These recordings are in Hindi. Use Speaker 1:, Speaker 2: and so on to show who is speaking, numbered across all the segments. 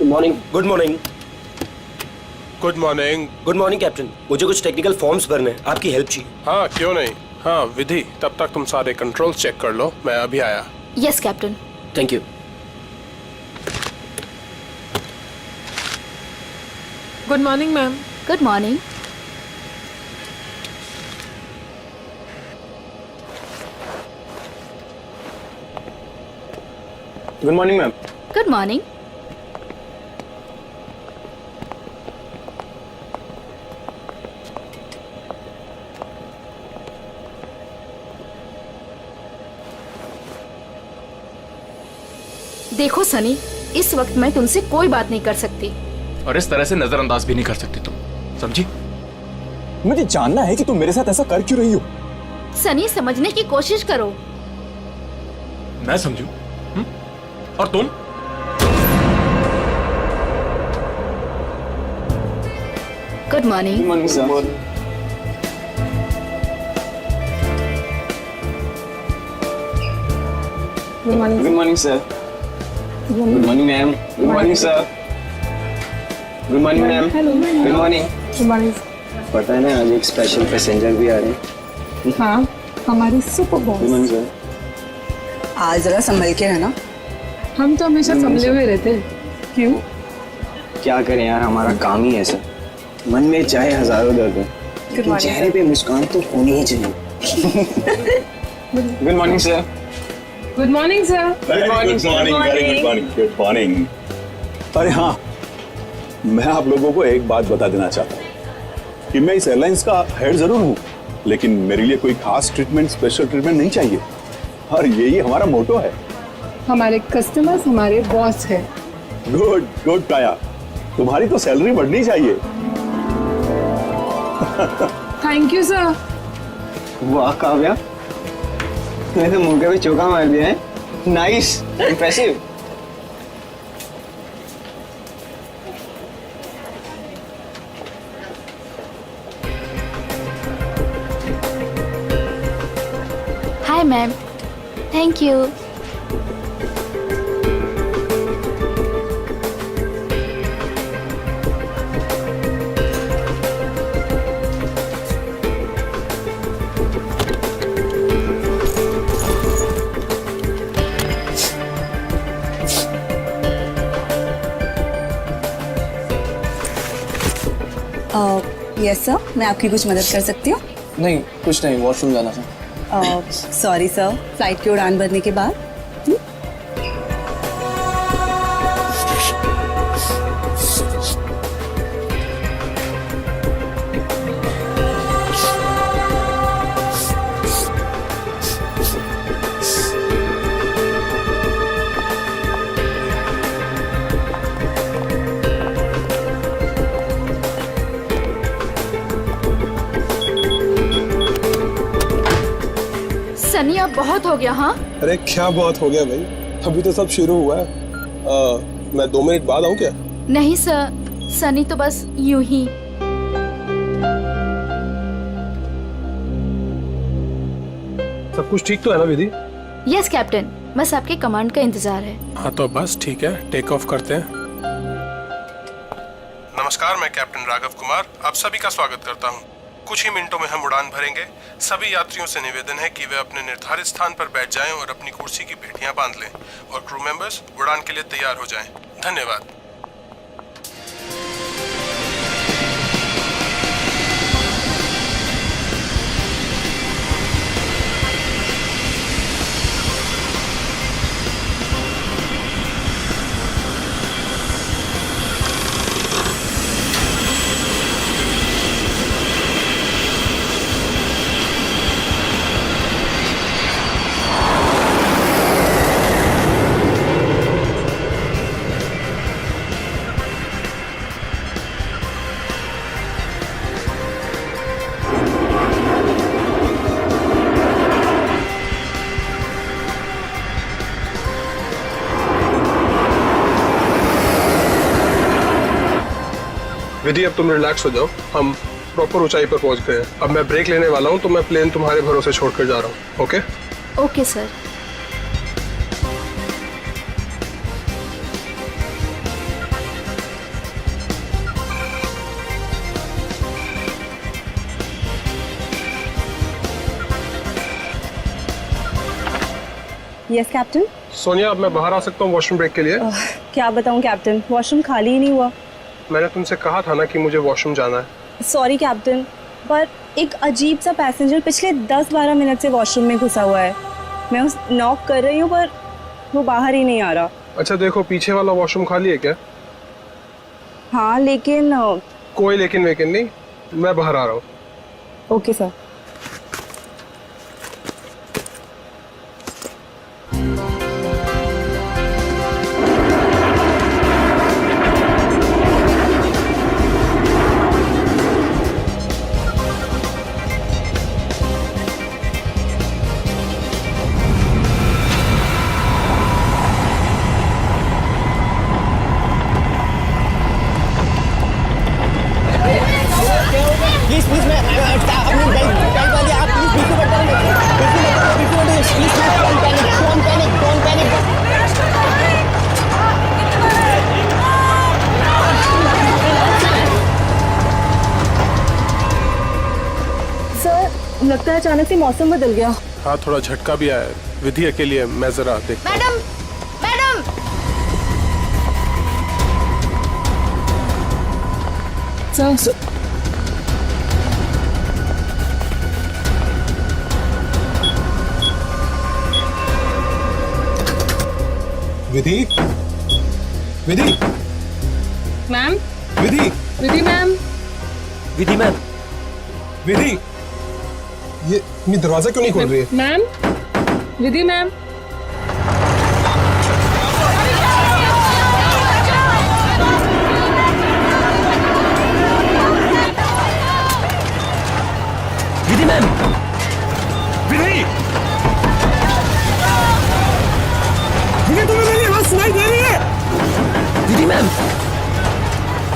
Speaker 1: Good morning.
Speaker 2: Good morning.
Speaker 3: Good morning.
Speaker 2: Good morning captain, मुझे कुछ टेक्निकल फॉर्म्स भरने हैं, आपकी हेल्प चाहिए।
Speaker 3: हाँ क्यों नहीं। हाँ विधि, तब तक तुम सारे कंट्रोल्स चेक कर लो, मैं अभी आया।
Speaker 4: Yes captain.
Speaker 2: Thank you.
Speaker 5: Good morning ma'am.
Speaker 4: Good morning.
Speaker 1: Good morning ma'am.
Speaker 4: Good morning. देखो सनी, इस वक्त मैं तुमसे कोई बात नहीं कर सकती
Speaker 6: और इस तरह से नजरअंदाज भी नहीं कर सकती तुम, समझी?
Speaker 1: मुझे जानना है कि तुम मेरे साथ ऐसा कर क्यों रही हो।
Speaker 4: सनी, समझने की कोशिश करो।
Speaker 6: मैं समझू? और तुम?
Speaker 4: Good morning.
Speaker 1: Good morning sir.
Speaker 5: Good morning.
Speaker 1: Good morning sir. Good morning ma'am. Good morning sir. Good morning ma'am. Good morning.
Speaker 5: Good morning.
Speaker 1: पता है ना, आज एक स्पेशल पैसेंजर भी आ रहे हैं।
Speaker 5: हाँ, हमारे super
Speaker 1: good
Speaker 5: boss.
Speaker 1: Morning sir.
Speaker 7: आज जरा संभल के रहना।
Speaker 5: हम तो हमेशा संभले हुए रहते हैं। क्यों?
Speaker 1: क्या करें यार, हमारा काम ही ऐसा। मन में चाहे हजारों दर्द हो, लेकिन चेहरे पे मुस्कान तो होनी ही चाहिए। Good morning sir.
Speaker 5: Good morning sir.
Speaker 1: Good morning.
Speaker 8: Good morning. अरे हाँ, मैं आप लोगों को एक बात बता देना चाहता हूँ कि मैं इस एयरलाइंस का हेड जरूर हूँ, लेकिन मेरे लिए कोई खास ट्रीटमेंट, स्पेशल ट्रीटमेंट नहीं चाहिए। और यही हमारा मोटो है।
Speaker 5: हमारे कस्टमर्स हमारे बॉस है।
Speaker 8: गुड गुड काया, तुम्हारी तो सैलरी बढ़नी चाहिए।
Speaker 5: Thank you sir.
Speaker 1: वाह काव्या, तूने तो मुंह पे चौका मार दिया है। Nice, impressive.
Speaker 4: Hi ma'am. Thank you.
Speaker 7: Yes sir, मैं आपकी कुछ मदद कर सकती हूँ?
Speaker 1: नहीं, कुछ नहीं, वॉशरूम जाना था।
Speaker 7: सॉरी सर, फ्लाइट की उड़ान भरने के बाद।
Speaker 4: सनी, अब बहुत हो गया। हाँ,
Speaker 3: अरे क्या बहुत हो गया भाई, अभी तो सब शुरू हुआ है। मैं 2 मिनट बाद आऊँ क्या?
Speaker 4: नहीं सर, सनी तो बस यूं ही।
Speaker 3: सब कुछ ठीक तो है ना विधि?
Speaker 4: यस कैप्टन, बस आपके कमांड का इंतजार है।
Speaker 3: हाँ तो बस ठीक है, टेक ऑफ करते हैं। नमस्कार, मैं कैप्टन राघव कुमार आप सभी का स्वागत करता हूँ। कुछ ही मिनटों में हम उड़ान भरेंगे। सभी यात्रियों से निवेदन है कि वे अपने निर्धारित स्थान पर बैठ जाएं और अपनी कुर्सी की पेटियां बांध लें और क्रू मेंबर्स उड़ान के लिए तैयार हो जाएं। धन्यवाद। विधि, अब तुम रिलैक्स हो जाओ, हम प्रॉपर ऊंचाई पर पहुंच गए हैं। अब मैं ब्रेक लेने वाला हूं, तो मैं प्लेन तुम्हारे भरोसे छोड़कर जा रहा हूं। Okay?
Speaker 4: Okay sir.
Speaker 7: Yes captain.
Speaker 3: Sonia, अब मैं बाहर आ सकता हूँ वॉशरूम ब्रेक के लिए?
Speaker 7: क्या बताऊं कैप्टन, वॉशरूम खाली ही नहीं हुआ।
Speaker 3: मैंने तुमसे कहा था ना कि मुझे वॉशरूम जाना है।
Speaker 7: सॉरी कैप्टन, पर एक अजीब सा पैसेंजर पिछले 10-12 मिनट से वॉशरूम में घुसा हुआ है। मैं उस नॉक कर रही हूँ पर वो बाहर ही नहीं आ रहा।
Speaker 3: अच्छा देखो, पीछे वाला वॉशरूम खाली है क्या?
Speaker 7: हाँ लेकिन
Speaker 3: कोई लेकिन वेकिन नहीं, मैं बाहर आ रहा हूँ।
Speaker 7: Okay sir.
Speaker 1: प्लीज प्लीज मैं अपनी बेल्ट वाली आप प्लीज बिल्कुल मत करिए, प्लीज डोंट पैनिक।
Speaker 7: सर लगता है अचानक से मौसम बदल गया।
Speaker 3: हाँ, थोड़ा झटका भी आया। विधि अकेली है, मैं जरा देख।
Speaker 4: मैडम मैडम
Speaker 5: सर
Speaker 3: विधि, विधि,
Speaker 5: मैम,
Speaker 3: विधि,
Speaker 5: विधि मैम,
Speaker 2: विधि मैम,
Speaker 3: विधि, ये दरवाजा क्यों नहीं खोल रही है?
Speaker 5: Ma'am, Vidhi ma'am.
Speaker 2: Vidhi ma'am,
Speaker 3: विधि, विधि, तुम्हें मेरी आवाज सुनाई दे रही है?
Speaker 2: विधि मैम,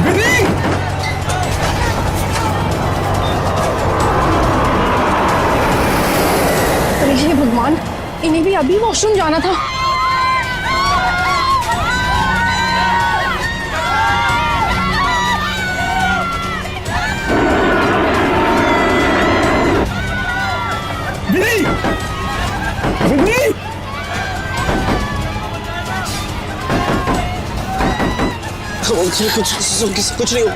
Speaker 3: विधि,
Speaker 5: अरे हे भगवान, इन्हें भी अभी वॉशरूम जाना था।
Speaker 3: विधि, विधि,
Speaker 1: कुछ नहीं हो।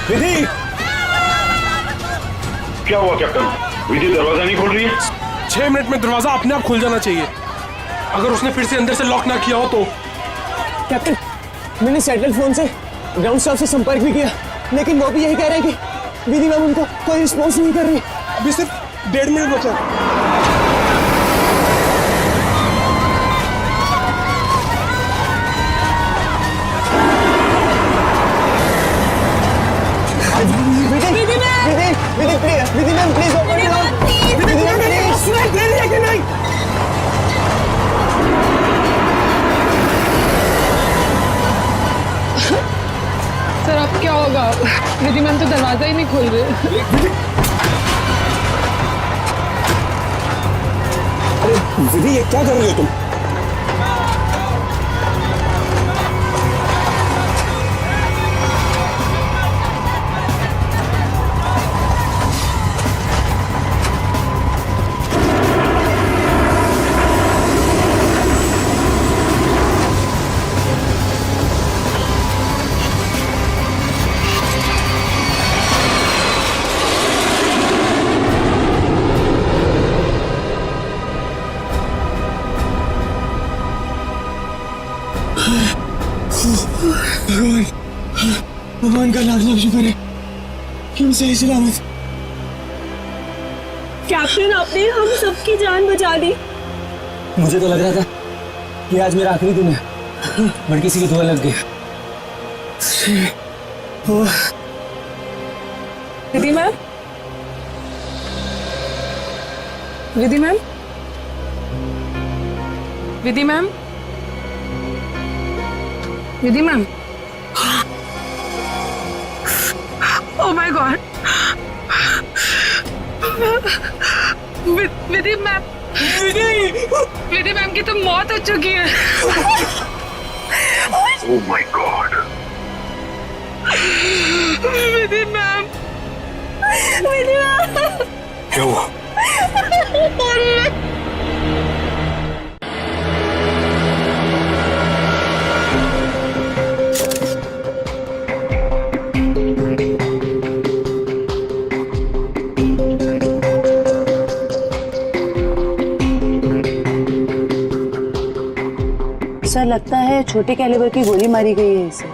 Speaker 3: विधि,
Speaker 8: क्या हुआ कैप्टन? विधि दरवाजा नहीं खोल रही है?
Speaker 3: 6 मिनट में दरवाजा अपने आप खुल जाना चाहिए। अगर उसने फिर से अंदर से लॉक ना किया हो तो।
Speaker 1: कैप्टन, मैंने सैटेलाइट फोन से ग्राउंड स्टाफ से संपर्क भी किया, लेकिन वो भी यही कह रहे हैं कि विधि मैम उनको कोई रिस्पॉन्स नहीं कर रही।
Speaker 3: अभी सिर्फ 1.5 मिनट बचा।
Speaker 1: Vidhi ma'am please open it up. Vidhi ma'am please. सुनाई दे रही है कि नहीं?
Speaker 5: सर अब क्या होगा? विधि मैम तो दरवाजा ही नहीं खोल रहे।
Speaker 1: अरे विधि, ये क्या कर रही हो तुम? भगवान का लाख लाख शुक्र है कि हम सही सलामत।
Speaker 7: कैप्टन, आपने हम सबकी जान बचा दी।
Speaker 1: मुझे तो लग रहा था कि आज मेरा आखिरी दिन है, बट किसी की दुआ लग गई।
Speaker 5: Vidhi ma'am, Vidhi ma'am, Vidhi ma'am, Vidhi ma'am. Oh my god, Vidhi ma'am, Vidhi ma'am की तो मौत हो चुकी है।
Speaker 8: Oh my god,
Speaker 5: Vidhi ma'am,
Speaker 7: Vidhi ma'am,
Speaker 8: क्या हुआ?
Speaker 7: सर लगता है छोटे कैलिबर की गोली मारी गई है इसे।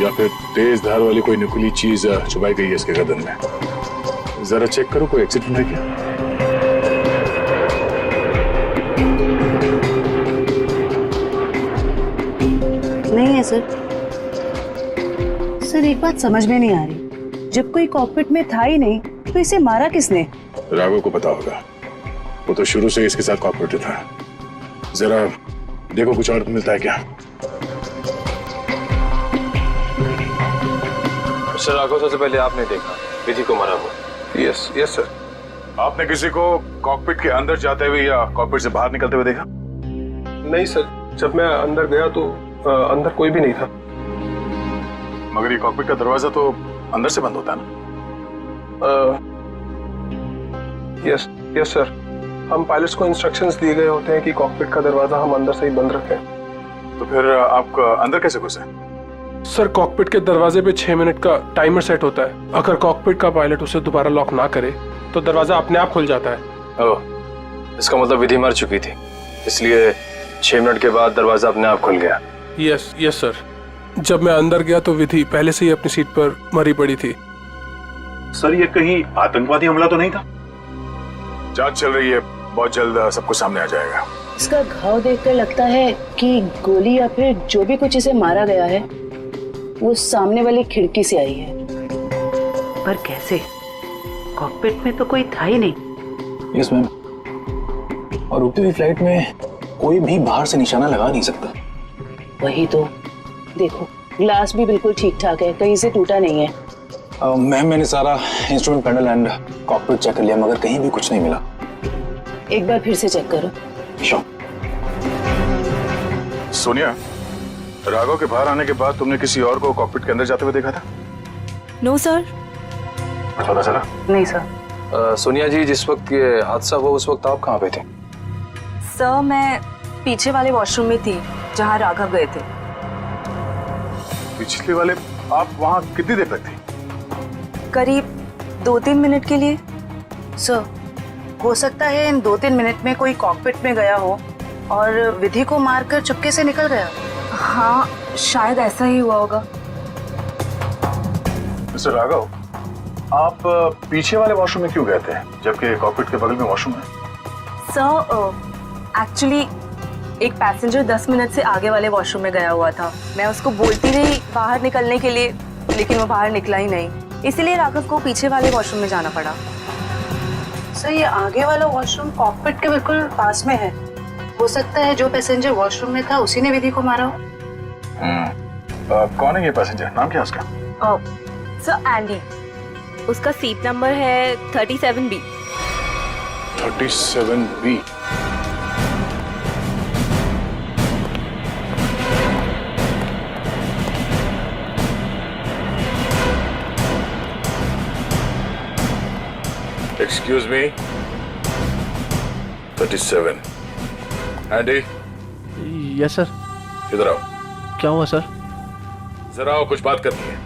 Speaker 8: या फिर तेज धार वाली कोई नुकीली चीज छुपाई गई है इसके गर्दन में। जरा चेक करो कोई एक्सीडेंट है क्या।
Speaker 7: नहीं है सर। सर एक बात समझ में नहीं आ रही, जब कोई कॉकपिट में था ही नहीं तो इसे मारा किसने?
Speaker 8: राघव को पता होगा, वो तो शुरू से इसके साथ कॉकपिट था। जरा देखो कुछ और मिलता है क्या।
Speaker 9: मिस्टर राघव, सबसे पहले आपने देखा विधि को मारा हुआ?
Speaker 3: Yes yes sir.
Speaker 8: आपने किसी को कॉकपिट के अंदर जाते हुए या कॉकपिट से बाहर निकलते हुए देखा?
Speaker 3: नहीं सर, जब मैं अंदर गया तो अंदर कोई भी नहीं था।
Speaker 8: मगर ये कॉकपिट का दरवाजा तो अंदर से बंद होता है ना?
Speaker 3: यस यस सर, हम पायलट्स को इंस्ट्रक्शंस दिए गए होते हैं कि कॉकपिट का दरवाजा हम अंदर से ही बंद रखें।
Speaker 8: तो फिर आप अंदर कैसे घुसे?
Speaker 3: सर कॉकपिट के दरवाजे पे 6 मिनट का टाइमर सेट होता है। अगर कॉकपिट का पायलट उसे दोबारा लॉक ना करे तो दरवाजा अपने आप खुल जाता है।
Speaker 9: ओह, इसका मतलब विधि मर चुकी थी, इसलिए 6 मिनट के बाद दरवाजा अपने आप खुल गया।
Speaker 3: यस यस सर, जब मैं अंदर गया तो विधि पहले से ही अपनी सीट पर मरी पड़ी थी।
Speaker 8: सर ये कहीं आतंकवादी हमला तो नहीं था? जांच चल रही है, बहुत जल्द सब कुछ सामने आ जाएगा।
Speaker 7: इसका घाव देखकर लगता है कि गोली या फिर जो भी कुछ इसे मारा गया है वो सामने वाली खिड़की से आई है। पर कैसे? कॉकपिट में तो कोई था ही नहीं।
Speaker 6: यस मैम, और उड़ती हुई फ्लाइट में कोई भी बाहर से निशाना लगा नहीं सकता।
Speaker 7: वही तो, देखो ग्लास भी बिल्कुल ठीक ठाक है, कहीं से टूटा नहीं है।
Speaker 6: मैम मैंने सारा instrument panel and cockpit check कर लिया, मगर कहीं भी कुछ नहीं मिला।
Speaker 7: एक बार फिर से चेक करो।
Speaker 6: श्योर।
Speaker 8: सोनिया, राघव के बाहर आने के बाद तुमने किसी और को कॉकपिट के अंदर जाते हुए देखा था?
Speaker 7: No sir.
Speaker 8: पता चला?
Speaker 7: नहीं सर।
Speaker 9: सोनिया जी, जिस वक्त ये हादसा हुआ उस वक्त आप कहाँ पे थे?
Speaker 7: सर मैं पीछे वाले वॉशरूम में थी जहाँ राघव गए थे।
Speaker 8: पिछले वाले? आप वहाँ कितनी देर तक थी?
Speaker 7: करीब 2-3 मिनट के लिए। सर हो सकता है इन 2-3 मिनट में कोई कॉकपिट में गया हो और विधि को मारकर चुपके से निकल गया। हाँ शायद ऐसा ही हुआ होगा।
Speaker 8: मिस्टर राघव, आप पीछे वाले वॉशरूम में क्यों गए थे जबकि कॉकपिट के बगल में वॉशरूम है?
Speaker 7: सर एक्चुअली एक पैसेंजर 10 मिनट से आगे वाले वॉशरूम में गया हुआ था। मैं उसको बोलती रही बाहर निकलने के लिए, लेकिन वो बाहर निकला ही नहीं, इसीलिए राघव को पीछे वाले वॉशरूम में जाना पड़ा। सर ये आगे वाला वॉशरूम कॉकपिट के बिल्कुल पास में है। हो सकता है जो पैसेंजर वॉशरूम में था उसी ने विधि को मारा हो।
Speaker 8: कौन है ये पैसेंजर? नाम क्या है उसका?
Speaker 7: Sir Andy.
Speaker 10: उसका सीट नंबर है 37B।
Speaker 8: 37B। Excuse me, 37. Andy,
Speaker 6: yes sir.
Speaker 8: इधर आओ।
Speaker 6: क्या हुआ सर?
Speaker 8: जरा आओ, कुछ बात करनी है।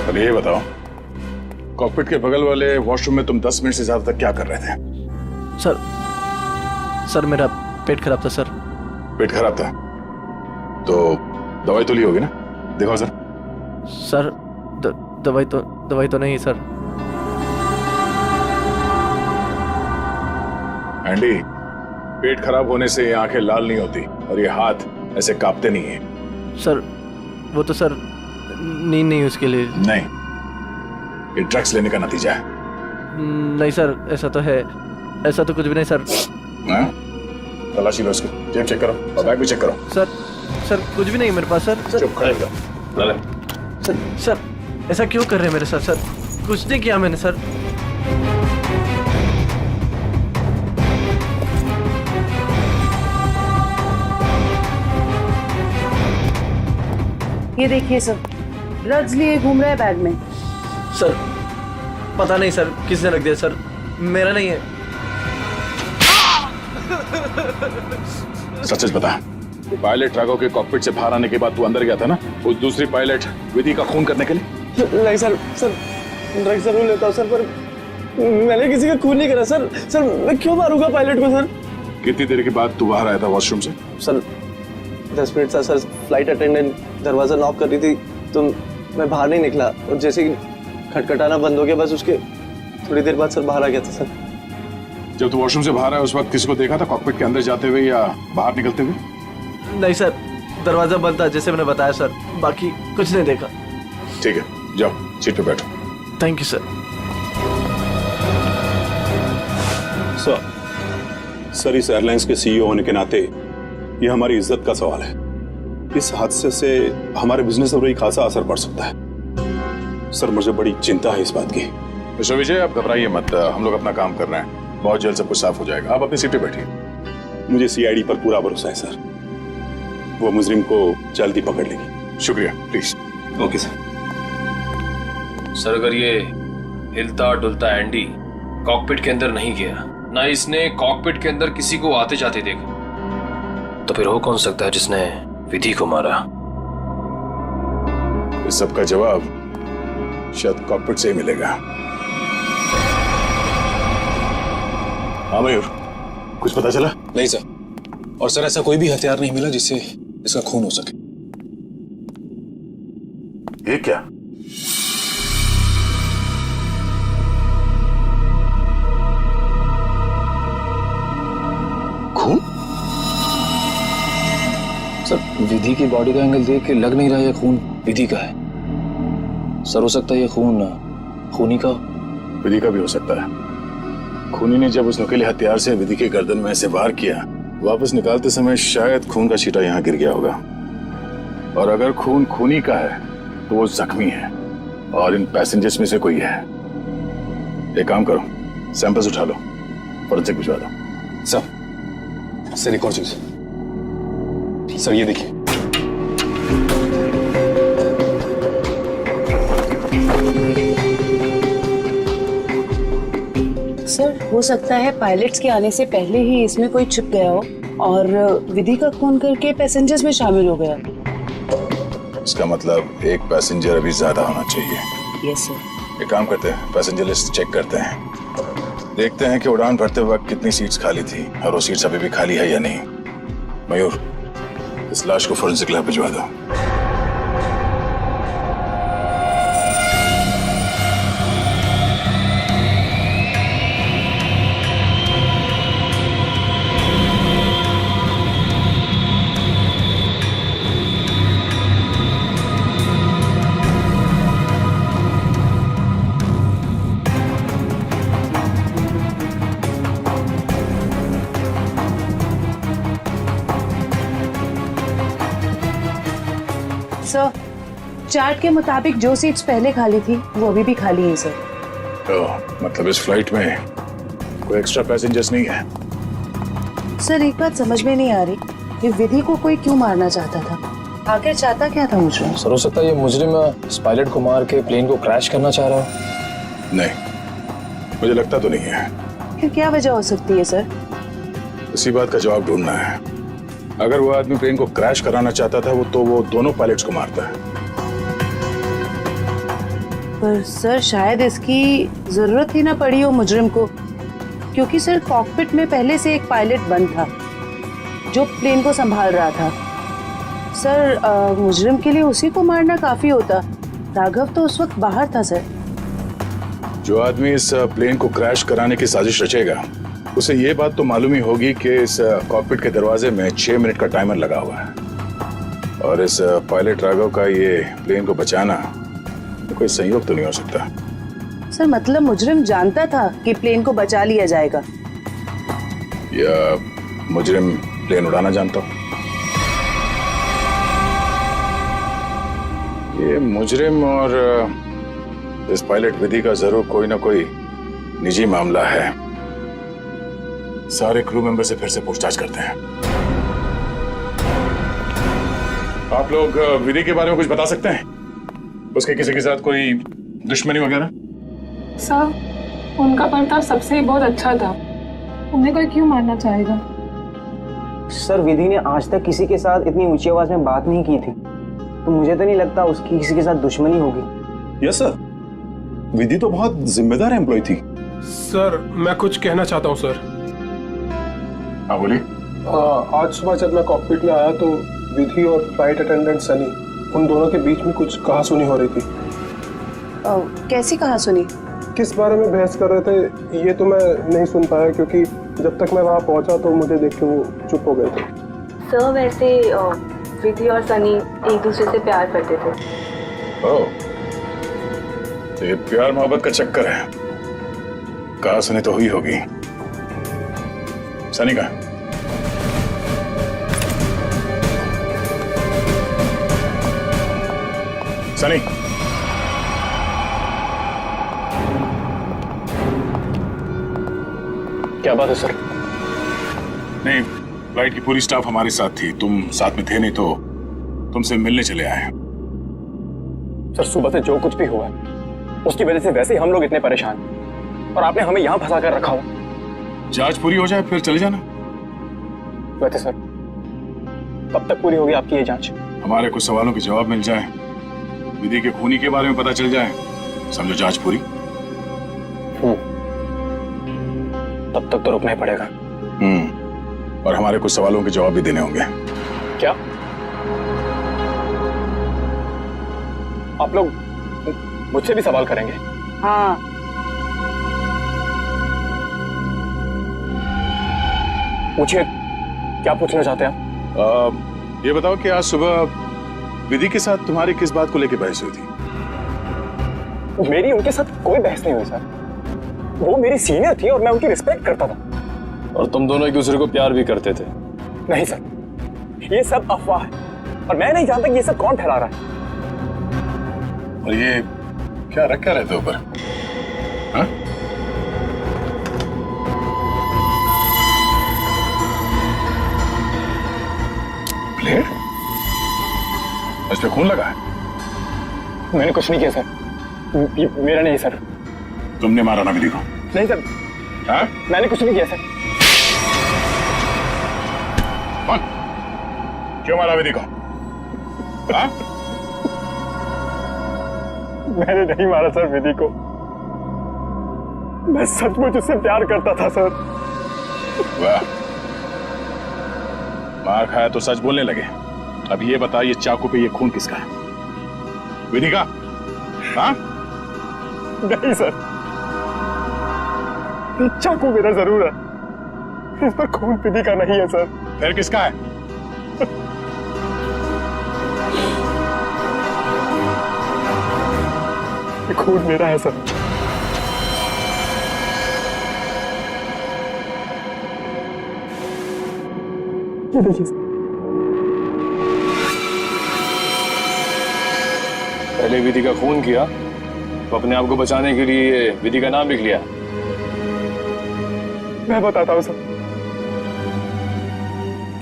Speaker 8: अब ये बताओ, कॉकपिट के बगल वाले वॉशरूम में तुम 10 मिनट से ज्यादा तक क्या कर रहे थे?
Speaker 6: सर मेरा पेट खराब था सर।
Speaker 8: पेट खराब था तो दवाई तो ली होगी ना? देखो
Speaker 6: सर दवाई तो नहीं सर।
Speaker 8: एंडी, पेट खराब होने से ये आंखें लाल नहीं होती और ये हाथ ऐसे कांपते नहीं है।
Speaker 6: सर वो तो सर नींद नहीं उसके लिए।
Speaker 8: नहीं, ये ड्रग्स लेने का नतीजा है।
Speaker 6: नहीं सर, ऐसा तो है, ऐसा तो कुछ भी नहीं सर।
Speaker 8: हाँ? तलाशी लो उसको, जेब चेक करो और बैग भी चेक करो।
Speaker 6: सर कुछ भी नहीं मेरे पास सर।
Speaker 8: चुप खड़े रहो।
Speaker 6: सर ऐसा क्यों कर रहे हैं मेरे साथ सर? कुछ नहीं किया मैंने सर।
Speaker 7: ये देखिए सर, ड्रग्स लिए घूम रहे हैं बैग में।
Speaker 6: सर पता नहीं सर किसने रख दिया सर, मेरा नहीं है।
Speaker 8: सच बता, पायलट राघव के कॉकपिट से बाहर आने के बाद तू अंदर गया था ना, उस दूसरी पायलट विधि का खून करने के लिए?
Speaker 1: नहीं सर, ड्रग्स जरूर लेता हूँ सर, पर मैंने किसी का खून नहीं करा सर। सर मैं क्यों मारूंगा पायलट को सर?
Speaker 8: कितनी देर के बाद तू बाहर आया था वॉशरूम से?
Speaker 1: सर 10 मिनट था सर। फ्लाइट अटेंडेंट दरवाजा नॉक कर रही थी तो मैं बाहर नहीं निकला, और जैसे ही खटखटाना बंद हो गया बस उसके थोड़ी देर बाद सर बाहर आ गया था सर।
Speaker 8: जब तू वॉशरूम से बाहर आया उस वक्त किसी को देखा था कॉकपिट के अंदर जाते हुए या बाहर निकलते हुए?
Speaker 1: नहीं सर, दरवाजा बंद था जैसे मैंने बताया सर, बाकी कुछ नहीं देखा।
Speaker 8: ठीक है, जाओ सीट पे बैठो।
Speaker 1: Thank you sir.
Speaker 8: सर इस एयरलाइंस के सीईओ होने के नाते ये हमारी इज्जत का सवाल है। इस हादसे से हमारे बिजनेस पर भी खासा असर पड़ सकता है। सर मुझे बड़ी चिंता है इस बात की। मिस्टर विजय आप घबराइए मत, हम लोग अपना काम कर रहे हैं, बहुत जल्द सब कुछ साफ हो जाएगा। आप अपनी सीट पे बैठिए। मुझे सीआईडी पर पूरा भरोसा है सर, वो मुजरिम को जल्दी पकड़ लेगी। शुक्रिया, प्लीज।
Speaker 1: Okay sir.
Speaker 9: सर अगर ये हिलता डुलता एंडी कॉकपिट के अंदर नहीं गया, ना इसने कॉकपिट के अंदर किसी को आते जाते देखा, तो फिर हो कौन सकता है जिसने विधि को मारा?
Speaker 8: इस सब का जवाब शायद कॉकपिट से ही मिलेगा। हाँ मयूर, कुछ पता चला?
Speaker 6: नहीं सर, और सर ऐसा कोई भी हथियार नहीं मिला जिससे इसका खून हो सके।
Speaker 8: ये क्या?
Speaker 6: खून? सर विधि की बॉडी का एंगल देख के लग नहीं रहा ये खून विधि का है। सर हो सकता है ये खून खूनी का।
Speaker 8: विधि का भी हो सकता है। खूनी ने जब उस नुकीले हथियार से विधि के गर्दन में से वार किया, वापस निकालते समय शायद खून का छींटा यहाँ गिर गया होगा। और अगर खून खूनी का है तो वो जख्मी है और इन पैसेंजर्स में से कोई है। एक काम करो, सैंपल्स उठा लो, फॉरेंसिक भिजवा दो।
Speaker 6: सर एक और चीज सर, ये देखिए।
Speaker 7: सर हो सकता है पायलट्स के आने से पहले ही इसमें कोई छिप गया हो और विधि का खून करके पैसेंजर्स में शामिल हो गया।
Speaker 8: इसका मतलब एक पैसेंजर अभी ज्यादा होना चाहिए।
Speaker 7: Yes sir.
Speaker 8: एक काम करते हैं, पैसेंजर लिस्ट चेक करते हैं, देखते हैं कि उड़ान भरते वक्त कितनी सीट्स खाली थी और वो सीट्स अभी भी खाली है या नहीं। मयूर, इस लाश को फोरेंसिक लैब भिजवा दो।
Speaker 7: सर चार्ट के मुताबिक जो सीट्स पहले खाली थी वो अभी भी खाली हैं सर।
Speaker 8: तो मतलब इस फ्लाइट में कोई एक्स्ट्रा पैसेंजर्स नहीं है?
Speaker 7: सर एक बात समझ में नहीं आ रही, ये विधि को कोई क्यों मारना चाहता था? आखिर चाहता क्या था मुझे?
Speaker 6: सर हो सकता है ये मुजरिम इस पायलट को मार के प्लेन को क्रैश करना चाह रहा हो।
Speaker 8: नहीं, मुझे लगता तो नहीं है।
Speaker 7: फिर क्या वजह हो सकती है सर?
Speaker 8: इसी बात का जवाब ढूंढना है। अगर वो आदमी प्लेन को क्रैश कराना चाहता था तो वो दोनों पायलट्स को मारता है।
Speaker 7: पर सर शायद इसकी जरूरत ही ना पड़ी हो मुजरिम को, क्योंकि सर कॉकपिट में पहले से एक पायलट बंद था जो प्लेन को संभाल रहा था। सर मुजरिम के लिए उसी को मारना काफी होता। राघव तो उस वक्त बाहर था सर।
Speaker 8: जो आदमी इस प्लेन को क्रैश कराने की साजिश रचेगा उसे ये बात तो मालूम ही होगी कि इस कॉकपिट के दरवाजे में 6 मिनट का टाइमर लगा हुआ है और इस पायलट राघव का ये प्लेन को बचाना तो कोई संयोग तो नहीं हो सकता।
Speaker 7: सर मतलब मुजरिम जानता था कि प्लेन को बचा लिया जाएगा,
Speaker 8: या मुजरिम प्लेन उड़ाना जानता हो? ये मुजरिम और इस पायलट विधि का जरूर कोई ना कोई निजी मामला है। सारे क्रू मेंबर से फिर से पूछताछ करते हैं। आप लोग विधि के बारे में कुछ बता सकते हैं? उसके किसी के साथ कोई दुश्मनी वगैरह?
Speaker 5: सर उनका बर्ताव सबसे ही बहुत अच्छा था, उन्हें कोई क्यों मारना चाहेगा?
Speaker 1: सर विधि ने आज तक किसी के साथ इतनी ऊंची आवाज में बात नहीं की थी, तो मुझे तो नहीं लगता उसकी किसी के साथ दुश्मनी होगी।
Speaker 8: यस सर, विधि तो बहुत जिम्मेदार एम्प्लॉय थी।
Speaker 3: सर मैं कुछ कहना चाहता हूँ सर।
Speaker 8: हाँ बोलिए।
Speaker 3: आज सुबह जब मैं कॉकपिट में आया तो विधि और फ्लाइट अटेंडेंट सनी, उन दोनों के बीच में कुछ कहासुनी हो रही थी।
Speaker 7: कैसी कहा सुनी?
Speaker 3: किस बारे में बहस कर रहे थे ये तो मैं नहीं सुन पाया, क्योंकि जब तक मैं वहाँ पहुँचा तो मुझे देख के वो चुप हो गए थे।
Speaker 7: सर वैसे विधि और सनी एक दूसरे से प्यार करते थे।
Speaker 8: ओह, तो ये प्यार मोहब्बत का चक्कर है। कहा सुनी तो हुई होगी। सनी का सनी,
Speaker 6: क्या बात है सर?
Speaker 8: नहीं, फ्लाइट की पूरी स्टाफ हमारे साथ थी, तुम साथ में थे नहीं तो तुमसे मिलने चले आए हैं।
Speaker 6: सर सुबह से जो कुछ भी हुआ है उसकी वजह से वैसे ही हम लोग इतने परेशान हैं और आपने हमें यहाँ फंसा कर रखा हो।
Speaker 8: जांच पूरी हो जाए फिर चले जाना।
Speaker 6: वैसे सर कब तक पूरी होगी आपकी ये जांच?
Speaker 8: हमारे कुछ सवालों के जवाब मिल जाए, विधि के खूनी के बारे में पता चल जाए, समझो जांच पूरी।
Speaker 6: तब तक तो रुकना ही पड़ेगा।
Speaker 8: और हमारे कुछ सवालों के जवाब भी देने होंगे।
Speaker 6: क्या आप लोग मुझसे भी सवाल करेंगे?
Speaker 7: हाँ।
Speaker 6: पूछिए, क्या पूछना चाहते हैं आप?
Speaker 8: ये बताओ कि आज सुबह विधि के साथ तुम्हारी किस बात को लेकर बहस हुई थी?
Speaker 6: मेरी उनके साथ कोई बहस नहीं हुई सर। वो मेरी सीनियर थी और मैं उनकी रिस्पेक्ट करता था।
Speaker 9: और तुम दोनों एक दूसरे को प्यार भी करते थे?
Speaker 6: नहीं सर, ये सब अफवाह है और मैं नहीं जानता कि ये सब कौन फैला रहा है।
Speaker 8: और ये क्या रखा रहते ऊपर? हाँ? प्लेट? इस पे खून लगा है?
Speaker 6: मैंने कुछ नहीं किया सर। मेरा नहीं सर।
Speaker 8: तुमने मारा ना विधि को?
Speaker 6: नहीं सर।
Speaker 8: हाँ?
Speaker 6: मैंने कुछ नहीं किया सर।
Speaker 8: कौन? क्यों मारा विधि को? हाँ?
Speaker 6: मैंने नहीं मारा सर विधि को। मैं सचमुच उससे प्यार करता था सर।
Speaker 8: वाह, मार खाया तो सच बोलने लगे। अब ये बता, ये चाकू पे ये खून किसका है? विधि का? हाँ?
Speaker 6: नहीं सर, ये चाकू मेरा जरूर है, इस पर खून विधि का नहीं है सर।
Speaker 8: फिर किसका है?
Speaker 6: ये खून मेरा है सर। ये देखिए सर।
Speaker 9: पहले विधि का खून किया तो अपने आप को बचाने के लिए विधि का नाम लिख लिया।
Speaker 6: मैं बताता हूं सर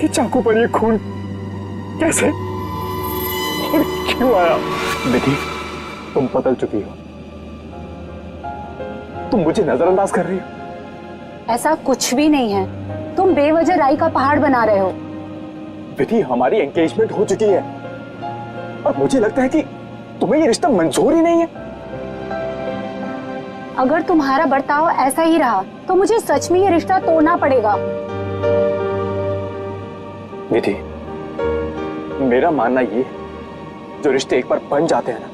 Speaker 6: कि चाकू पर ये खून कैसे और क्यों आया। विधि, तुम बदल चुकी हो। तुम मुझे नजरअंदाज कर रही हो।
Speaker 11: ऐसा कुछ भी नहीं है, तुम बेवजह राई का पहाड़ बना रहे हो।
Speaker 6: विधि, हमारी एंगेजमेंट हो चुकी है और मुझे लगता है कि तुम्हें ये रिश्ता मंजूर ही नहीं है।
Speaker 11: अगर तुम्हारा बर्ताव ऐसा ही रहा तो मुझे सच में ये रिश्ता तोड़ना पड़ेगा।
Speaker 6: विधि, मेरा मानना ये, जो रिश्ते एक बार बन जाते हैं ना,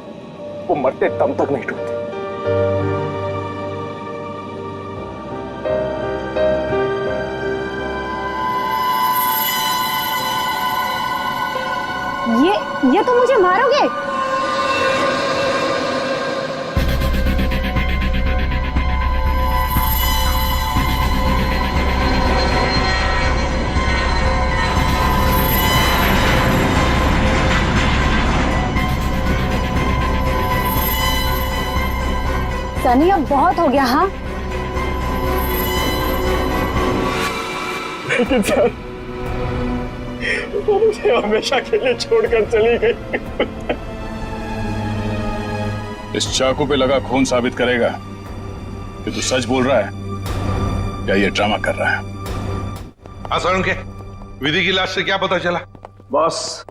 Speaker 6: वो मरते दम तक नहीं टूटते।
Speaker 11: ये तुम मुझे मारोगे? सनी, अब बहुत हो गया। हाँ,
Speaker 6: लेकिन सर, वो मुझे हमेशा के लिए छोड़कर चली गई।
Speaker 8: इस चाकू पे लगा खून साबित करेगा कि तू सच बोल रहा है या ये ड्रामा कर रहा है।
Speaker 3: आसान के विधि की लाश से क्या पता चला?
Speaker 12: बॉस,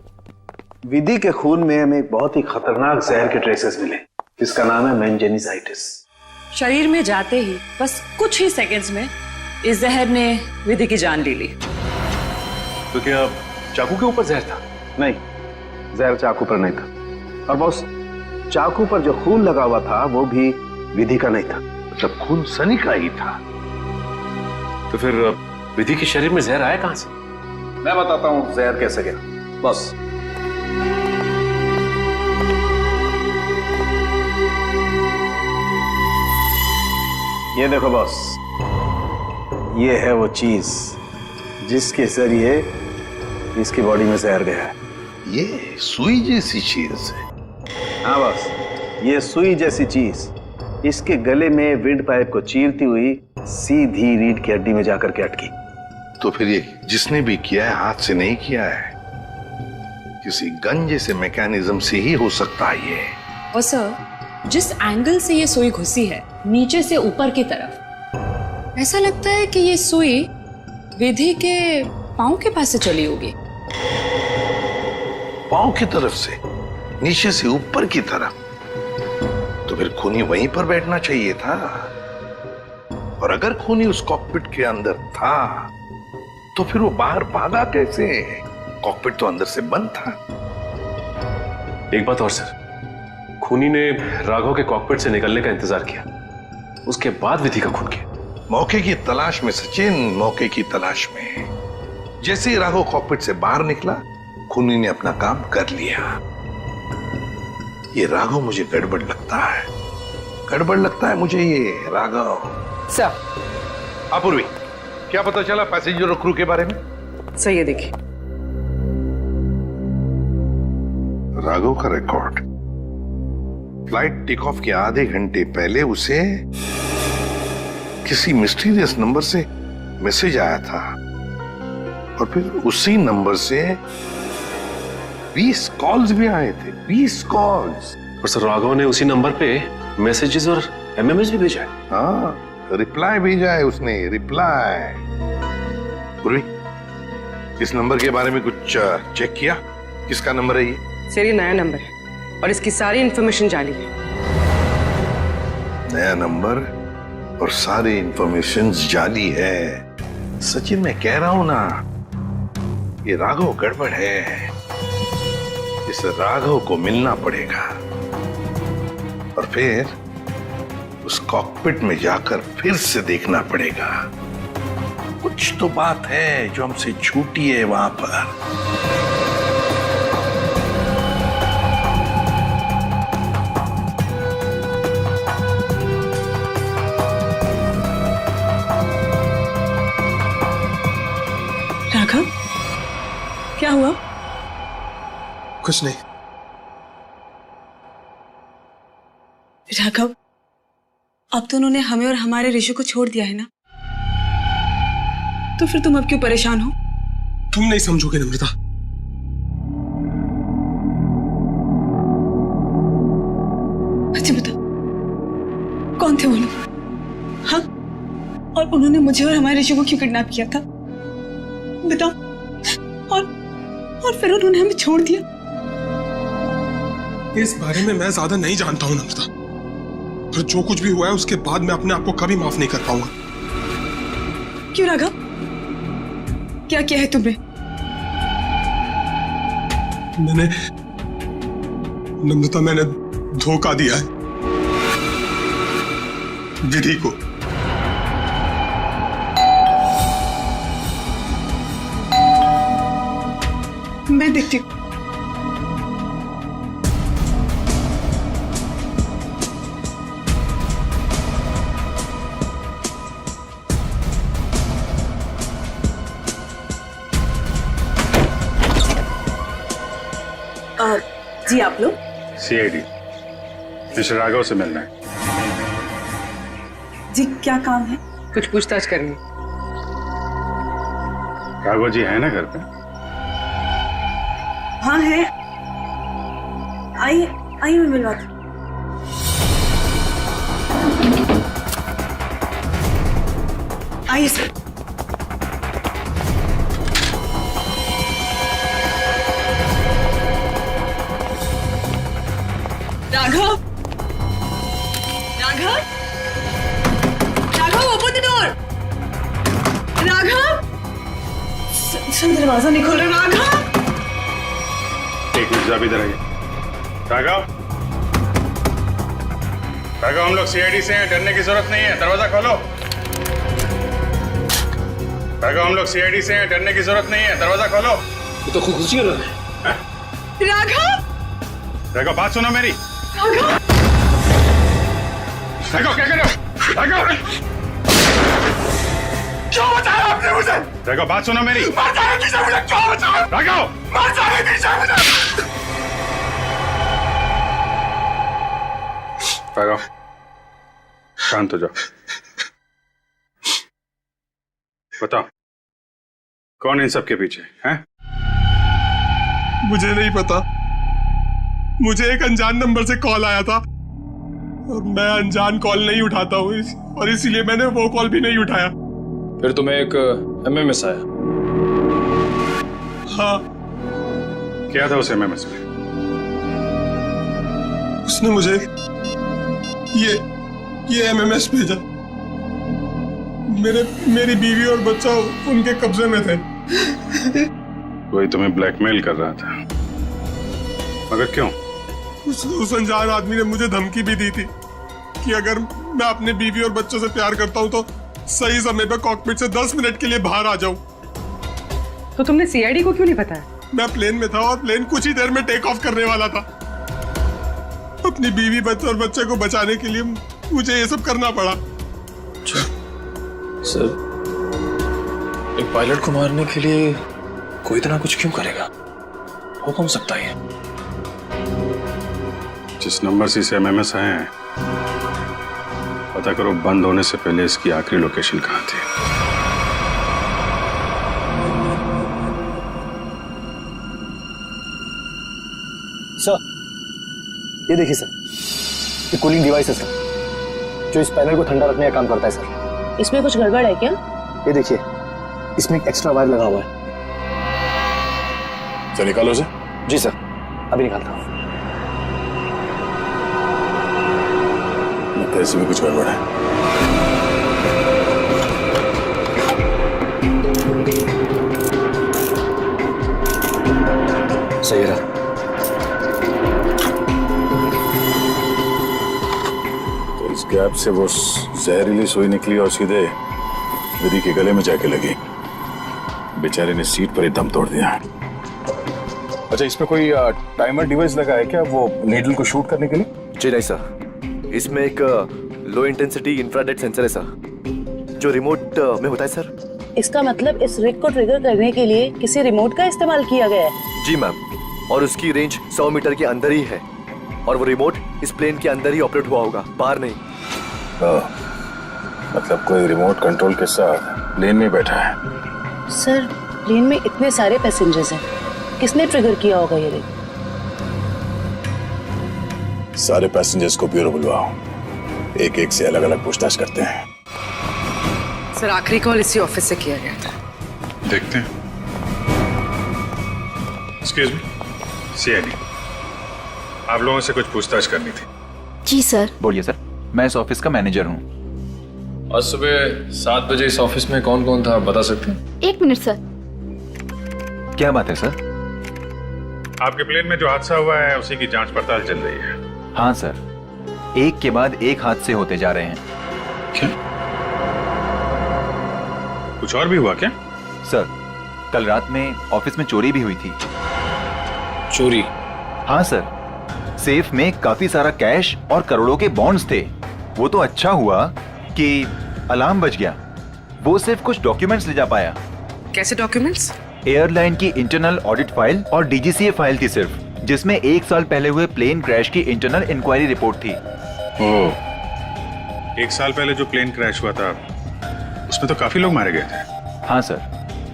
Speaker 12: विधि के खून में हमें एक बहुत ही खतरनाक जहर के ट्रेसेस मिले
Speaker 8: इसका नाम है मेंजेनिसाइटिस।
Speaker 12: शरीर में जाते ही बस कुछ ही सेकंड्स में इस जहर ने विधि की जान ले ली।
Speaker 8: तो क्या चाकू के ऊपर जहर था? नहीं, जहर चाकू पर नहीं था। और बॉस, चाकू पर जो खून लगा हुआ था वो भी विधि का नहीं था। जब खून सनी का ही था।
Speaker 9: तो फिर विधि के शरीर में जहर आया कहां से?
Speaker 8: मैं बताता हूं जहर कैसे गया। बॉस, ये देखो बॉस, ये है वो चीज जिसके जरिए इसकी बॉडी में जहर गया है।
Speaker 13: ये सुई जैसी चीज है।
Speaker 8: हाँ बॉस, ये सुई जैसी चीज इसके गले में विंड पाइप को चीरती हुई सीधी रीढ़ की हड्डी में जाकर के अटकी।
Speaker 13: तो फिर ये जिसने भी किया है हाथ से नहीं किया है, किसी गन जैसे मैकेनिज्म से ही हो सकता है ये।
Speaker 12: और सर, जिस एंगल से ये सुई घुसी है, नीचे से ऊपर की तरफ, ऐसा लगता है कि ये सुई विधि के पांव के पास से चली होगी।
Speaker 13: पांव की तरफ से नीचे से ऊपर की तरफ? तो फिर खूनी वहीं पर बैठना चाहिए था। और अगर खूनी उस कॉकपिट के अंदर था तो फिर वो बाहर भागा कैसे? कॉकपिट तो अंदर से बंद था।
Speaker 9: एक बात और सर, खूनी ने राघव के कॉकपिट से निकलने का इंतजार किया, उसके बाद विधि का खून किया।
Speaker 13: मौके की तलाश में सचिन, मौके की तलाश में। जैसे ही राघव कॉकपिट से बाहर निकला, खूनी ने अपना काम कर लिया। ये राघव मुझे गड़बड़ लगता है, गड़बड़ लगता है मुझे ये राघव।
Speaker 12: सर,
Speaker 13: अपूर्वी, क्या पता चला पैसेंजर और क्रू के बारे में?
Speaker 12: सर ये देखिए,
Speaker 13: राघव का रिकॉर्ड। फ्लाइट टेक ऑफ के आधे घंटे पहले उसे किसी मिस्टीरियस नंबर से मैसेज आया था और फिर उसी नंबर से 20 कॉल्स भी आए थे। 20 कॉल्स।
Speaker 9: और सर, राघव ने उसी नंबर पे मैसेजेस और एमएमएस भी भेजा है।
Speaker 13: हाँ, रिप्लाई भेजा है उसने, रिप्लाई। पूर्वी, इस नंबर के बारे में कुछ चेक किया? किसका नंबर है ये?
Speaker 12: सर, ये नया नंबर है और इसकी सारी इंफॉर्मेशन जाली है।
Speaker 13: नया नंबर और सारी इंफॉर्मेशन जाली है। सचिन, मैं कह रहा हूं ना, ये राघव गड़बड़ है। इस राघव को मिलना पड़ेगा और फिर उस कॉकपिट में जाकर फिर से देखना पड़ेगा। कुछ तो बात है जो हमसे छूटी है वहां पर।
Speaker 12: राघव, क्या हुआ?
Speaker 1: कुछ नहीं।
Speaker 12: राघव, अब तो उन्होंने हमें और हमारे ऋषि को छोड़ दिया है ना, तो फिर तुम अब क्यों परेशान हो?
Speaker 3: तुम नहीं समझोगे नम्रता।
Speaker 12: अच्छा बता, कौन थे वो लोग? हाँ, और उन्होंने मुझे और हमारे ऋषि को क्यों किडनैप किया था? बताओ। और फिर उन्होंने हमें छोड़ दिया।
Speaker 3: इस बारे में मैं ज्यादा नहीं जानता हूं नम्रता, पर जो कुछ भी हुआ है उसके बाद मैं अपने आप को कभी माफ नहीं कर पाऊंगा।
Speaker 12: क्यों राघव, क्या किया है तुमने?
Speaker 3: मैंने नम्रता, मैंने धोखा दिया है विधि को।
Speaker 12: मैं देखती हूँ। जी आप लोग?
Speaker 8: सीआईडी, मिस्टर राघव से मिलना है।
Speaker 12: जी क्या काम है? कुछ पूछताछ करनी।
Speaker 8: राघव जी है ना घर पे?
Speaker 12: हाँ है, आइए आइए, मैं मिलवाती हूँ। आइए sir. Raghav, Raghav, Raghav open the door. Raghav, sir दरवाजा नहीं खोल रहा। राघव,
Speaker 3: एक मिनट, जरा इधर आइए। राघव, राघव, हम लोग सीआईडी से हैं, डरने की जरूरत नहीं है, दरवाजा खोलो। राघव, हम लोग सीआईडी से हैं, डरने की जरूरत नहीं है, दरवाजा खोलो।
Speaker 9: ये तो खुशी हो रहा है।
Speaker 12: राघव,
Speaker 3: राघव, बात सुनो मेरी।
Speaker 12: राघव,
Speaker 3: राघव, क्या कर रहे हो? राघव, क्यों बचाया आपने मुझे? राघव, बात सुनो मेरी। मर जाने दीजिए मुझे, क्यों बचाया? राघव, मर जाने दीजिए मुझे। राघव, शांत हो जाओ। बताओ, कौन इन सब के पीछे है?
Speaker 14: मुझे नहीं पता। मुझे एक अनजान नंबर से कॉल आया था और मैं अनजान कॉल नहीं उठाता हूँ और इसीलिए मैंने वो कॉल भी नहीं उठाया।
Speaker 9: फिर तुम्हें एक एमएमएस आया?
Speaker 14: हाँ।
Speaker 3: क्या था उस एमएमएस में?
Speaker 14: उसने मुझे ये एमएमएस भेजा। मेरी बीवी और बच्चा उनके कब्जे में थे।
Speaker 3: कोई तुम्हें ब्लैकमेल कर रहा था, मगर क्यों?
Speaker 14: उस अनजान आदमी ने मुझे धमकी भी दी थी कि अगर मैं अपने बीवी और बच्चों से प्यार करता हूं तो सही समय पर कॉकपिट से 10 मिनट के लिए बाहर आ जाऊं।
Speaker 5: तो तुमने सीआईडी को क्यों नहीं बताया?
Speaker 14: मैं प्लेन में था और प्लेन कुछ ही देर में टेक ऑफ करने वाला था। अपनी बीवी, बच्चे और बच्चे को बचाने के लिए मुझे ये सब करना पड़ा।
Speaker 6: सर, एक पायलट को मारने के लिए कोई इतना कुछ क्यों करेगा? हो कौन सकता है?
Speaker 3: जिस नंबर से इसे एमएमएस आए हैं, पता करो बंद होने से पहले इसकी आखिरी लोकेशन कहाँ थी।
Speaker 1: सर, ये देखिए सर, ये कूलिंग डिवाइस है सर, जो इस पैनल को ठंडा रखने का काम करता है सर।
Speaker 7: इसमें कुछ गड़बड़ है क्या?
Speaker 1: ये देखिए, इसमें एक एक्स्ट्रा वायर लगा हुआ है।
Speaker 8: सर निकालो उसे।
Speaker 1: जी सर, अभी निकालता हूँ।
Speaker 8: लगता है इसमें कुछ गड़बड़ है।
Speaker 1: सही रहा।
Speaker 8: तो इस गैप से वो जहरीली सुई निकली और सीधे विधि के गले में जाके लगी। बेचारे ने सीट पर ही दम तोड़ दिया। अच्छा, इसमें कोई टाइमर डिवाइस लगा है क्या, वो नीडल को शूट करने के लिए?
Speaker 1: जी नहीं सर, इसमें एक लो इंटेंसिटी इंफ्रारेड सेंसर है सर, जो रिमोट में होता है सर।
Speaker 7: इसका मतलब इस रिग को ट्रिगर करने के लिए किसी रिमोट का इस्तेमाल किया गया है?
Speaker 1: जी मैम, और उसकी रेंज 100 मीटर के अंदर ही है और वो रिमोट इस प्लेन के अंदर ही ऑपरेट हुआ होगा, बाहर नहीं।
Speaker 8: मतलब कोई रिमोट कंट्रोल के साथ प्लेन में बैठा है।
Speaker 7: सर, प्लेन में इतने सारे पैसेंजर्स हैं, किसने ट्रिगर किया होगा ये रिग?
Speaker 8: सारे पैसेंजर्स को ब्यूरो बुलवाओ, एक एक से अलग अलग पूछताछ करते हैं।
Speaker 12: सर, आखिरी कॉल इसी ऑफिस से किया गया था।
Speaker 3: देखते हैं। एक्सक्यूज मी, सीआईडी, आप लोगों से कुछ पूछताछ करनी थी।
Speaker 4: जी सर।
Speaker 15: बोलिए सर, मैं इस ऑफिस का मैनेजर हूँ।
Speaker 9: आज सुबह 7 बजे इस ऑफिस में कौन कौन था, बता सकते हैं?
Speaker 4: 1 मिनट सर।
Speaker 15: क्या बात है सर?
Speaker 3: आपके प्लेन में जो हादसा हुआ है उसी की जांच पड़ताल चल रही है।
Speaker 15: हाँ सर, एक के बाद एक हादसे होते जा रहे हैं।
Speaker 3: क्या? कुछ और भी हुआ क्या?
Speaker 15: सर, कल रात में ऑफिस में चोरी भी हुई थी।
Speaker 9: चोरी?
Speaker 15: हाँ सर, सेफ में काफी सारा कैश और करोड़ों के बॉन्ड्स थे। वो तो अच्छा हुआ कि अलार्म बज गया। वो सिर्फ कुछ डॉक्यूमेंट्स ले जा पाया।
Speaker 12: कैसे डॉक्यूमेंट्स?
Speaker 15: एयरलाइन की इंटरनल ऑडिट फाइल और डीजीसीए फाइल थी सिर्फ, जिसमें 1 साल पहले हुए प्लेन क्रैश की इंटरनल इंक्वायरी रिपोर्ट थी।
Speaker 3: ओह, 1 साल पहले जो प्लेन क्रैश हुआ था उसमें तो काफी लोग मारे गए थे।
Speaker 15: हाँ सर,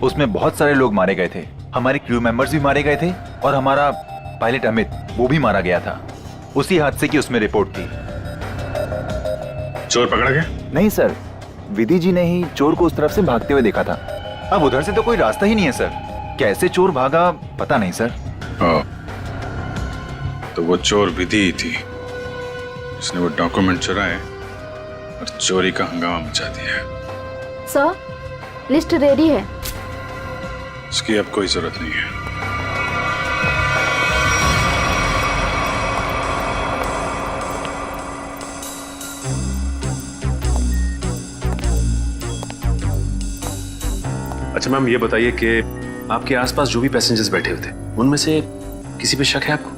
Speaker 15: उसमें बहुत सारे लोग मारे गए थे। हमारे क्रू मेंबर्स भी मारे गए थे और हमारा पायलट अमित, वो भी मारा गया था। उसी हादसे की उसमें रिपोर्ट थी।
Speaker 3: चोर पकड़ा गया?
Speaker 15: नहीं सर, विधि जी ने ही चोर को उस तरफ से भागते हुए देखा था। अब उधर से तो कोई रास्ता ही नहीं है सर, कैसे चोर भागा पता नहीं सर।
Speaker 3: तो वो चोर विधि ही थी जिसने वो डॉक्यूमेंट चुराए
Speaker 8: और चोरी का हंगामा मचा दिया।
Speaker 4: सर, लिस्ट रेडी है।
Speaker 8: उसकी अब कोई जरूरत नहीं है।
Speaker 16: अच्छा मैम, ये बताइए कि आपके आसपास जो भी पैसेंजर्स बैठे हुए थे उनमें से किसी पे शक है आपको?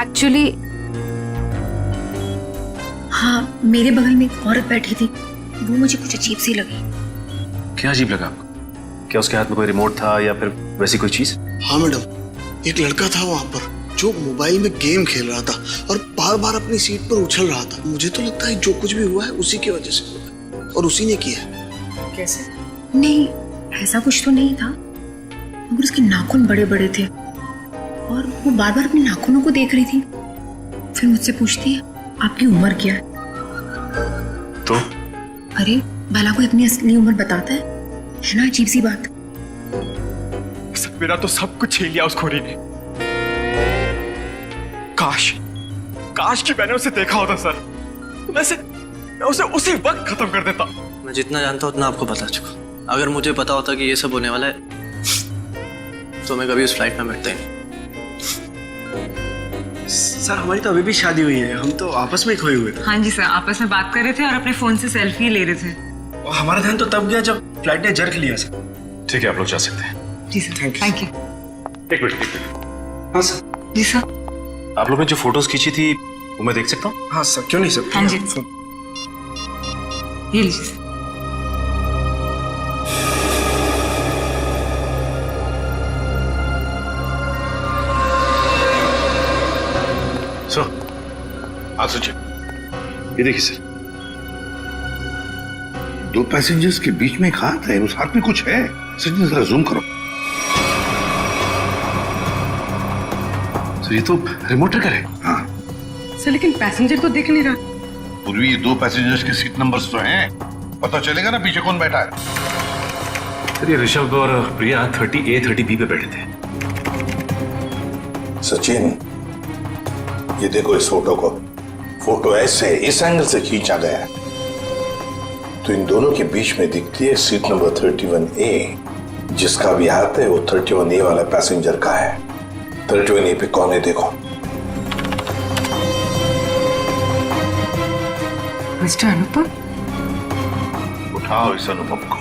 Speaker 12: एक्चुअली हाँ, मेरे बगल में एक औरत बैठी थी, वो मुझे कुछ अजीब सी लगी।
Speaker 16: क्या अजीब लगा आपको? क्या उसके हाथ में कोई रिमोट था या फिर वैसी कोई चीज?
Speaker 17: हाँ मैडम, एक लड़का था वहाँ पर जो मोबाइल में गेम खेल रहा था और बार बार अपनी सीट पर उछल रहा था। मुझे तो लगता है जो कुछ भी हुआ है उसी की वजह से हुआ है और उसी ने किया है।
Speaker 12: कैसे? नहीं, ऐसा कुछ तो नहीं था, मगर उसके नाखून बड़े बड़े थे और वो बार बार अपने नाखूनों को देख रही थी। फिर मुझसे पूछती है, आपकी उम्र क्या है?
Speaker 16: तो
Speaker 12: अरे भला कोई अपनी असली उम्र बताता है ना? अजीब सी बात।
Speaker 18: मेरा तो सब कुछ छीन लिया उस खोरी ने। काश कि मैंने उसे देखा होता सर, तो मैं उसे उसी वक्त खत्म कर देता।
Speaker 1: मैं जितना जानता हूँ उतना आपको बता चुका। अगर मुझे पता होता कि ये सब होने वाला है तो मैं कभी उस फ्लाइट में बैठता ही नहीं।
Speaker 18: सर, हमारी तो अभी भी शादी हुई है, हम तो आपस में ही खोए हुए थे।
Speaker 7: हाँ जी सर, आपस में बात कर रहे थे और अपने फोन से सेल्फी ले रहे थे।
Speaker 18: और हमारा ध्यान तो तब गया जब फ्लाइट ने जर्क लिया सर।
Speaker 16: ठीक है, आप लोग जा सकते हैं।
Speaker 7: जी सर, थैंक यू।
Speaker 16: एक मिनट।
Speaker 18: हाँ सर।
Speaker 7: जी सर।
Speaker 16: आप लोग ने जो फोटोज खींची थी वो मैं देख सकता हूँ?
Speaker 18: हाँ सर, क्यों नहीं सर।
Speaker 7: हाँ जी, ये लीजिए सर।
Speaker 13: हाँ सचिन,
Speaker 16: ये देखिए सर।
Speaker 13: दो पैसेंजर्स के बीच में एक हाथ है, उस हाथ में कुछ है। सचिन जरा जूम करो।
Speaker 16: सर, ये तो रिमोट ट्रिगर है।
Speaker 13: हाँ
Speaker 7: सर, लेकिन पैसेंजर तो दिख नहीं रहा।
Speaker 13: पूर्वी, ये दो पैसेंजर्स के सीट नंबर्स तो हैं, पता चलेगा ना पीछे कौन बैठा है।
Speaker 16: सर, ये ऋषभ और प्रिया 30A 30B पे बैठे थे।
Speaker 13: सचिन, ये देखो इस फोटो को। फोटो ऐसे इस एंगल से खींचा गया है तो इन दोनों के बीच में दिखती है सीट नंबर 31A। जिसका भी हाथ है वो 31A वाला पैसेंजर का है। 31A पे कौन है देखो।
Speaker 7: मिस्टर अनुपम।
Speaker 13: उठाओ इस अनुपम को।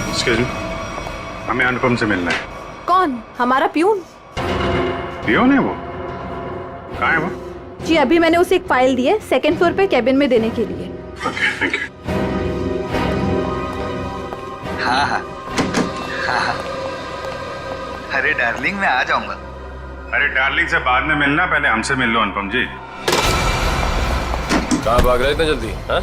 Speaker 8: एक्सक्यूज मी, हमें अनुपम से मिलना है।
Speaker 4: कौन? हमारा प्यून?
Speaker 8: पियोन है वो? कहाँ है वो?
Speaker 4: जी, अभी मैंने उसे एक फाइल दी है 2nd फ्लोर पे कैबिन में देने के लिए।
Speaker 8: Okay, thank you.
Speaker 18: हाँ। अरे डार्लिंग, मैं आ जाऊंगा।
Speaker 8: अरे डार्लिंग से बाद में मिलना, पहले हमसे मिल लो अनुपम जी।
Speaker 9: कहाँ भाग रहे इतने जल्दी? हाँ?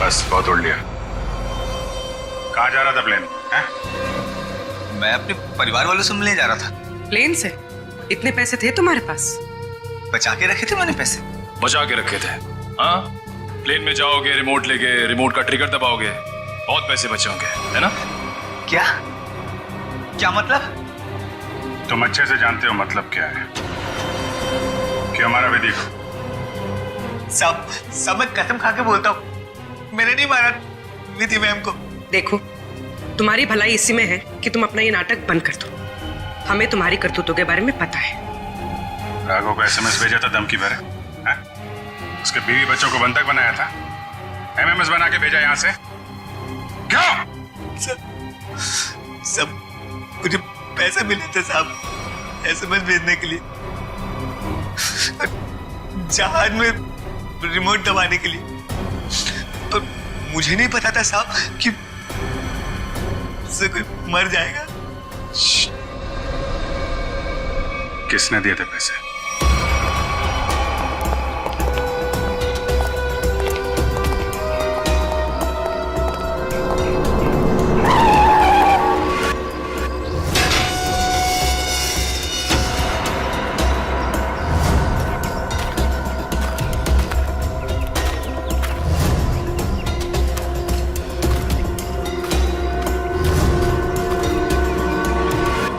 Speaker 8: बस बहुत उड़ लिया। कहाँ जा रहा था प्लेन?
Speaker 18: मैं अपने परिवार वालों से मिलने जा रहा था।
Speaker 7: प्लेन से? इतने पैसे थे तुम्हारे पास?
Speaker 18: बचा के रखे थे मैंने पैसे।
Speaker 9: बचा के रखे थे? हाँ, प्लेन में जाओगे, रिमोट लेके रिमोट का ट्रिगर दबाओगे, बहुत पैसे बचे होंगे, है ना?
Speaker 18: क्या मतलब?
Speaker 8: तुम अच्छे से जानते हो मतलब क्या है। कि हमारा विधि को
Speaker 18: सब मैं कसम खा के बोलता हूँ, मैंने नहीं मारा विधि मैम को।
Speaker 7: देखो, तुम्हारी भलाई इसी में है कि तुम अपना ये नाटक बंद कर दो। हमें तुम्हारी करतूतों के बारे में पता है।
Speaker 8: राघव को SMS भेजा था धमकी भरे। उसके बीवी बच्चों को बंधक बनाया था, MMS बना के भेजा यहाँ से। क्यों?
Speaker 18: सब मुझे पैसे मिले थे साहब SMS भेजने के लिए, जहाज में रिमोट दबाने के लिए। और मुझे नहीं पता था साहब कि उससे कोई मर जाएगा।
Speaker 8: किसने दिए थे पैसे?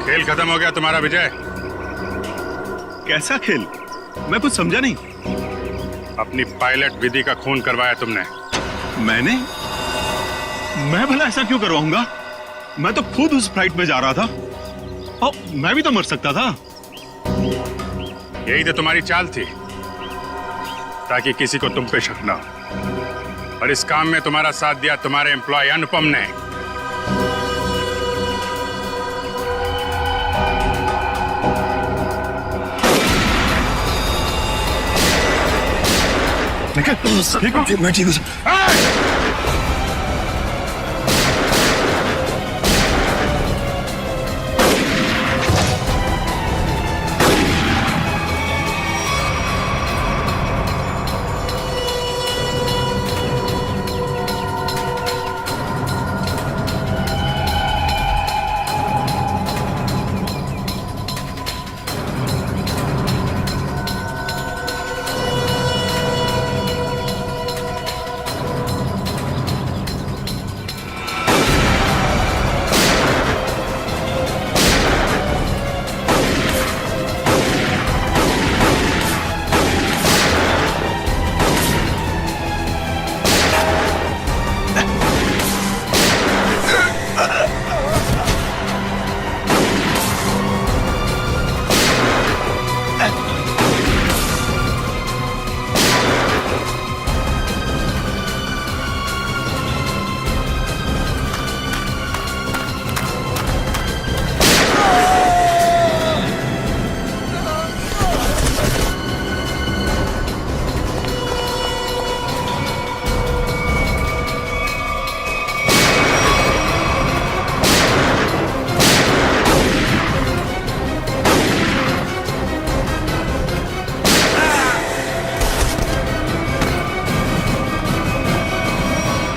Speaker 8: खेल खत्म हो गया तुम्हारा विजय। कैसा खेल? मैं कुछ समझा नहीं।
Speaker 3: अपनी पायलट विधि का खून करवाया तुमने।
Speaker 8: मैंने? मैं भला ऐसा क्यों करवाऊंगा? मैं तो खुद उस फ्लाइट में जा रहा था और मैं भी तो मर सकता था।
Speaker 3: यही तो तुम्हारी चाल थी, ताकि किसी को तुम पे शक ना हो। और इस काम में तुम्हारा साथ दिया तुम्हारे एम्प्लॉय अनुपम ने।
Speaker 8: मैं ठीक हूँ।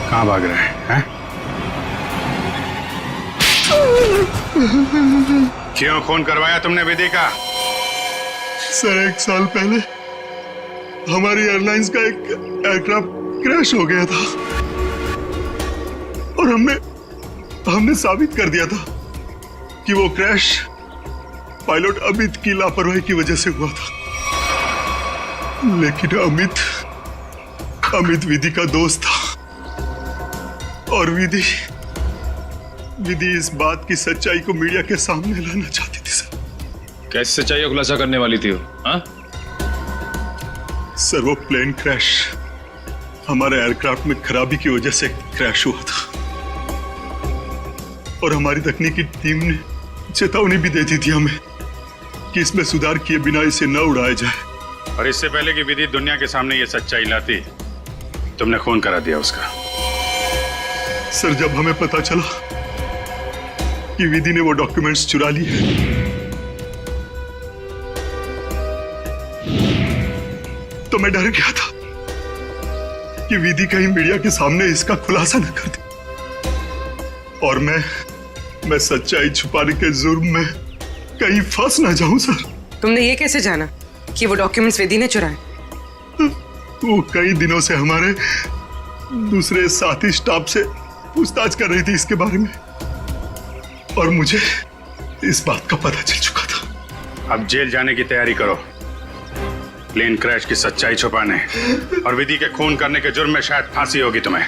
Speaker 3: कहाँ भाग रहे हैं? क्यों खून करवाया तुमने विधि का?
Speaker 14: सर 1 साल पहले हमारी एयरलाइंस का एक एयरक्राफ्ट क्रैश हो गया था और हमने साबित कर दिया था कि वो क्रैश पायलट अमित की लापरवाही की वजह से हुआ था। लेकिन अमित विधि का दोस्त था और विधि इस बात की सच्चाई को मीडिया के सामने लाना चाहती थी सर।
Speaker 9: कैसी सच्चाई का खुलासा करने वाली थी वो? हाँ?
Speaker 14: सर वो प्लेन क्रैश हमारे एयरक्राफ्ट में खराबी की वजह से क्रैश हुआ था और हमारी तकनीकी टीम ने चेतावनी भी दी थी हमें कि इसमें सुधार किए बिना इसे न उड़ाया जाए।
Speaker 3: और इससे पहले कि विधि दुनिया के सामने ये सच्चाई लाती, तुमने खून करा दिया उसका।
Speaker 14: सर जब हमें पता चला कि विधि ने वो डॉक्यूमेंट्स चुरा लिए तो मैं डर गया था कि विधि कहीं मीडिया के सामने इसका खुलासा न कर दे और मैं सच्चाई छुपाने के जुर्म में कहीं फंस ना जाऊं। सर
Speaker 19: तुमने ये कैसे जाना कि वो डॉक्यूमेंट्स विधि ने चुराए?
Speaker 14: वो कई दिनों से हमारे दूसरे साथी स्टाफ से पूछताछ कर रही थी इसके बारे में और मुझे इस बात का पता चल चुका था।
Speaker 3: अब जेल जाने की तैयारी करो, प्लेन क्रैश की सच्चाई छुपाने और विधि के खून करने के जुर्म में शायद फांसी होगी तुम्हें।